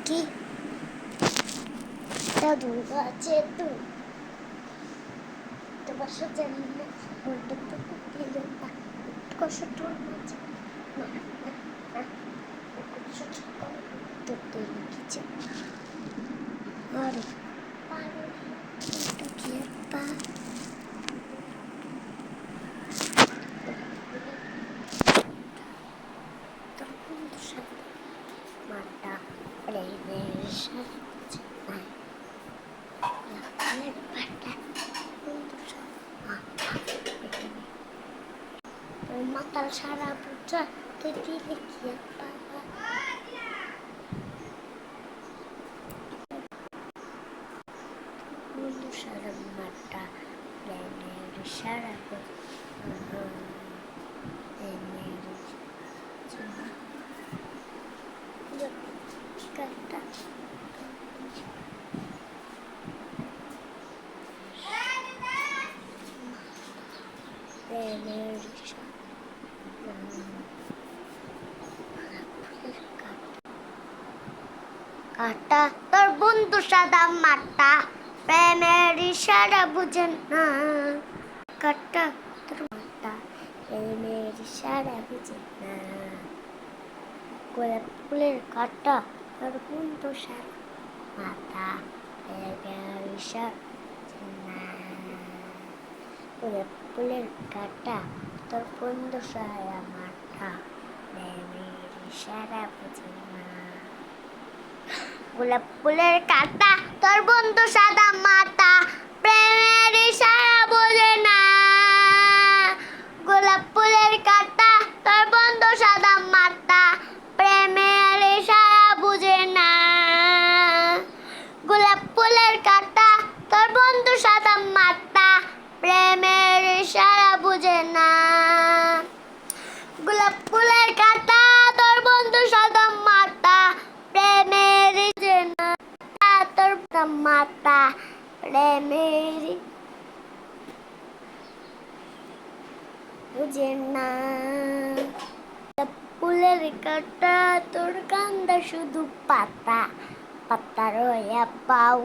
কি দাদু আছে তো তোমার সাথে ওটা তো দিল না কষ্ট হচ্ছে না তো লিখেছে আর ওটা কি একটা মাটা মাতাল সারা বুঝা তুই দিলে কি একটা বন্ধু সারা মাটা প্লেনের সারা কাটা তোর বন্ধু সাদা মাটা প্রেমের ইশারা বুঝে না কাটা তোর মাটা প্রেমের ইশারা বুঝে না গোলাপ ফুলের কাটা তোর বন্ধু সাদা মাটা প্রেমের ইশারা বুঝে না গোলাপ ফুলের কাটা তোর বন্ধু সাদা মাটা প্রেমের ইশারা বুঝে না গোলাপ ফুলের কাটা তোর বন্ধু সাদা মাটা প্রেমের ইশারা বোঝে না গোলাপ ফুলের কাটা তোর বন্ধু সাদা মাটা প্রেমের ইশারা বুঝে না গোলাপ ফুলের কাটা তোর বন্ধু সাদা মাটা প্রেমের ইশারা বুঝে না গোলাপ ফুলের কাটা তোর বন্ধু সাদা মাটা প্রেমের তোর মাতা প্রেমের বুঝে না ফুলের কাটা তোর কান্দা শুধু পাতা পাতা রয়া পাও